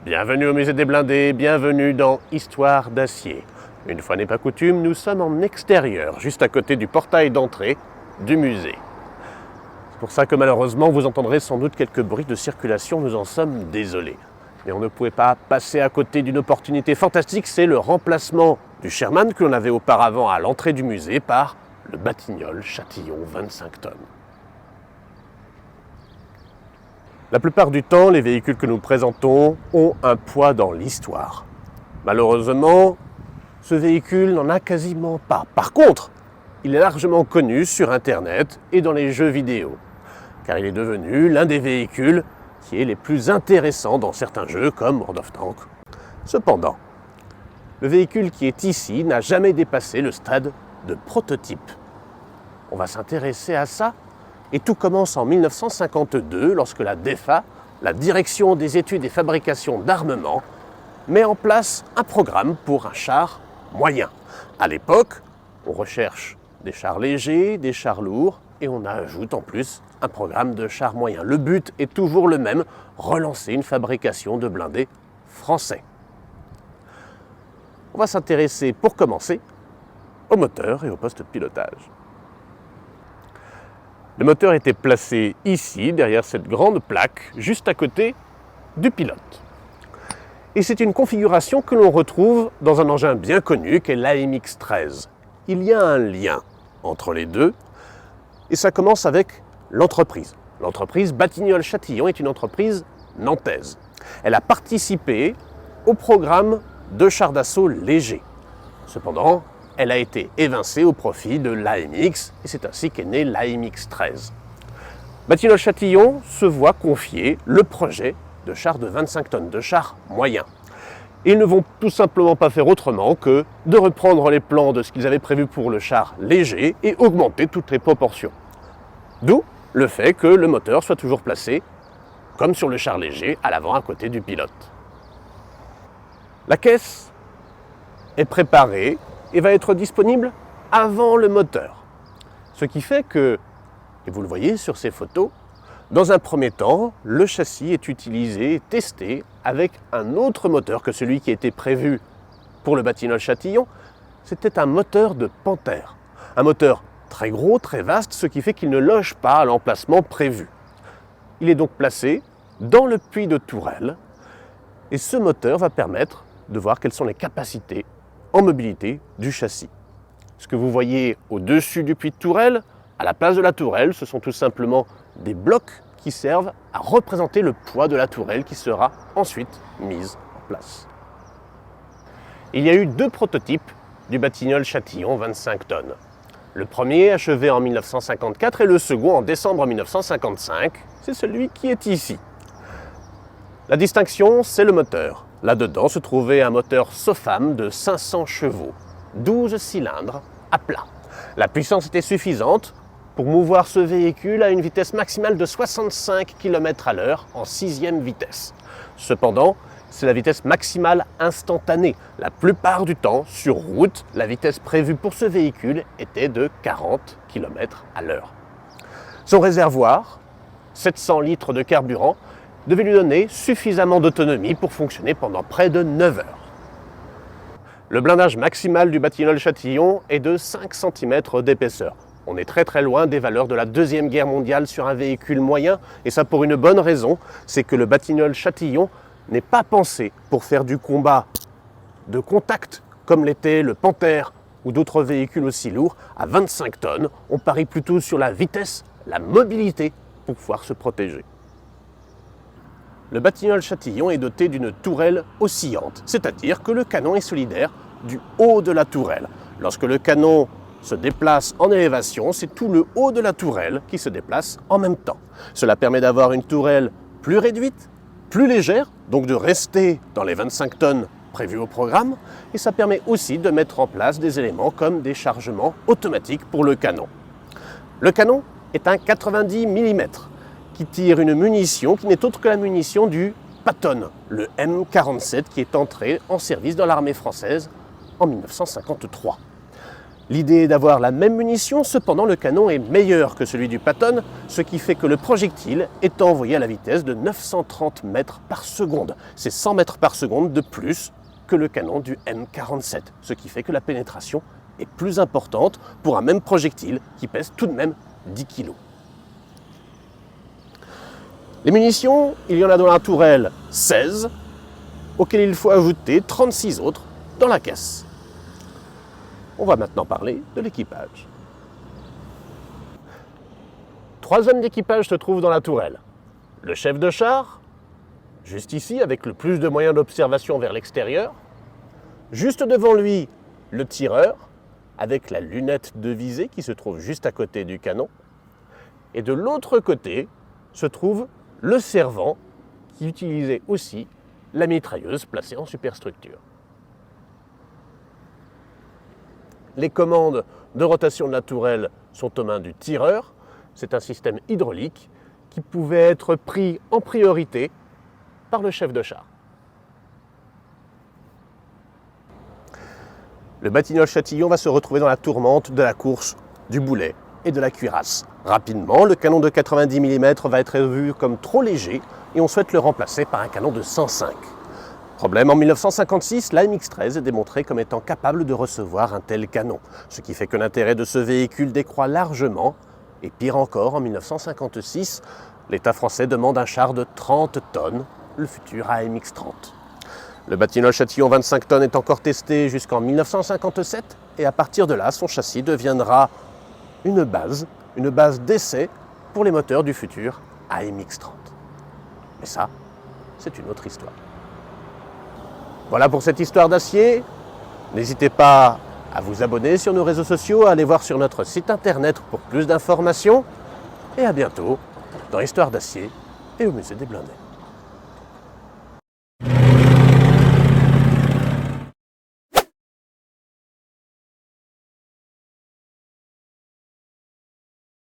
Bienvenue au musée des blindés, bienvenue dans Histoire d'acier. Une fois n'est pas coutume, nous sommes en extérieur, juste à côté du portail d'entrée du musée. C'est pour ça que malheureusement vous entendrez sans doute quelques bruits de circulation, nous en sommes désolés. Mais on ne pouvait pas passer à côté d'une opportunité fantastique, c'est le remplacement du Sherman que l'on avait auparavant à l'entrée du musée par le Batignolles Châtillon 25 tonnes. La plupart du temps, les véhicules que nous présentons ont un poids dans l'histoire. Malheureusement, ce véhicule n'en a quasiment pas. Par contre, il est largement connu sur Internet et dans les jeux vidéo, car il est devenu l'un des véhicules qui est les plus intéressants dans certains jeux comme World of Tanks. Cependant, le véhicule qui est ici n'a jamais dépassé le stade de prototype. On va s'intéresser à ça. Et tout commence en 1952 lorsque la DEFA, la Direction des études et fabrications d'armement, met en place un programme pour un char moyen. À l'époque, on recherche des chars légers, des chars lourds et on ajoute en plus un programme de chars moyens. Le but est toujours le même, relancer une fabrication de blindés français. On va s'intéresser pour commencer au moteur et au poste de pilotage. Le moteur était placé ici, derrière cette grande plaque, juste à côté du pilote. Et c'est une configuration que l'on retrouve dans un engin bien connu qu'est l'AMX-13. Il y a un lien entre les deux, et ça commence avec l'entreprise. L'entreprise Batignolles Châtillon est une entreprise nantaise. Elle a participé au programme de chars d'assaut légers. Cependant, elle a été évincée au profit de l'AMX, et c'est ainsi qu'est né l'AMX-13. Batignolles Châtillon se voit confier le projet de chars de 25 tonnes, de chars moyens. Et ils ne vont tout simplement pas faire autrement que de reprendre les plans de ce qu'ils avaient prévu pour le char léger et augmenter toutes les proportions. D'où le fait que le moteur soit toujours placé, comme sur le char léger, à l'avant à côté du pilote. La caisse est préparée et va être disponible avant le moteur. Ce qui fait que, et vous le voyez sur ces photos, dans un premier temps, le châssis est utilisé, testé avec un autre moteur que celui qui était prévu pour le Batignolles Châtillon. C'était un moteur de Panthère. Un moteur très gros, très vaste, ce qui fait qu'il ne loge pas à l'emplacement prévu. Il est donc placé dans le puits de tourelle et ce moteur va permettre de voir quelles sont les capacités en mobilité du châssis. Ce que vous voyez au-dessus du puits de tourelle, à la place de la tourelle, ce sont tout simplement des blocs qui servent à représenter le poids de la tourelle qui sera ensuite mise en place. Il y a eu deux prototypes du Batignolles Châtillon 25 tonnes. Le premier achevé en 1954 et le second en décembre 1955, c'est celui qui est ici. La distinction, c'est le moteur. Là-dedans se trouvait un moteur SOFAM de 500 chevaux, 12 cylindres à plat. La puissance était suffisante pour mouvoir ce véhicule à une vitesse maximale de 65 km/h en 6e vitesse. Cependant, c'est la vitesse maximale instantanée. La plupart du temps, sur route, la vitesse prévue pour ce véhicule était de 40 km/h. Son réservoir, 700 litres de carburant, devait lui donner suffisamment d'autonomie pour fonctionner pendant près de 9 heures. Le blindage maximal du Batignolles Châtillon est de 5 cm d'épaisseur. On est très loin des valeurs de la Deuxième Guerre mondiale sur un véhicule moyen, et ça pour une bonne raison, c'est que le Batignolles Châtillon n'est pas pensé pour faire du combat de contact, comme l'était le Panthère ou d'autres véhicules aussi lourds. À 25 tonnes, on parie plutôt sur la vitesse, la mobilité pour pouvoir se protéger. Le Batignolles Châtillon est doté d'une tourelle oscillante, c'est-à-dire que le canon est solidaire du haut de la tourelle. Lorsque le canon se déplace en élévation, c'est tout le haut de la tourelle qui se déplace en même temps. Cela permet d'avoir une tourelle plus réduite, plus légère, donc de rester dans les 25 tonnes prévues au programme, et ça permet aussi de mettre en place des éléments comme des chargements automatiques pour le canon. Le canon est un 90 mm. qui tire une munition qui n'est autre que la munition du Patton, le M47 qui est entré en service dans l'armée française en 1953. L'idée est d'avoir la même munition, cependant le canon est meilleur que celui du Patton, ce qui fait que le projectile est envoyé à la vitesse de 930 mètres par seconde. C'est 100 mètres par seconde de plus que le canon du M47, ce qui fait que la pénétration est plus importante pour un même projectile qui pèse tout de même 10 kg. Les munitions, il y en a dans la tourelle 16, auxquelles il faut ajouter 36 autres dans la caisse. On va maintenant parler de l'équipage. 3 hommes d'équipage se trouvent dans la tourelle. Le chef de char, juste ici, avec le plus de moyens d'observation vers l'extérieur. Juste devant lui, le tireur, avec la lunette de visée qui se trouve juste à côté du canon. Et de l'autre côté se trouve le servant, qui utilisait aussi la mitrailleuse placée en superstructure. Les commandes de rotation de la tourelle sont aux mains du tireur. C'est un système hydraulique qui pouvait être pris en priorité par le chef de char. Le Batignolles Châtillon va se retrouver dans la tourmente de la course du boulet et de la cuirasse. Rapidement, le canon de 90 mm va être vu comme trop léger et on souhaite le remplacer par un canon de 105. Problème, en 1956, la MX-13 est démontrée comme étant capable de recevoir un tel canon, ce qui fait que l'intérêt de ce véhicule décroît largement. Et pire encore, en 1956, l'État français demande un char de 30 tonnes, le futur AMX-30. Le Batignolles Châtillon 25 tonnes est encore testé jusqu'en 1957, et à partir de là, son châssis deviendra une base d'essai pour les moteurs du futur AMX-30. Mais ça, c'est une autre histoire. Voilà pour cette histoire d'acier. N'hésitez pas à vous abonner sur nos réseaux sociaux, à aller voir sur notre site internet pour plus d'informations. Et à bientôt dans Histoire d'acier et au Musée des Blindés.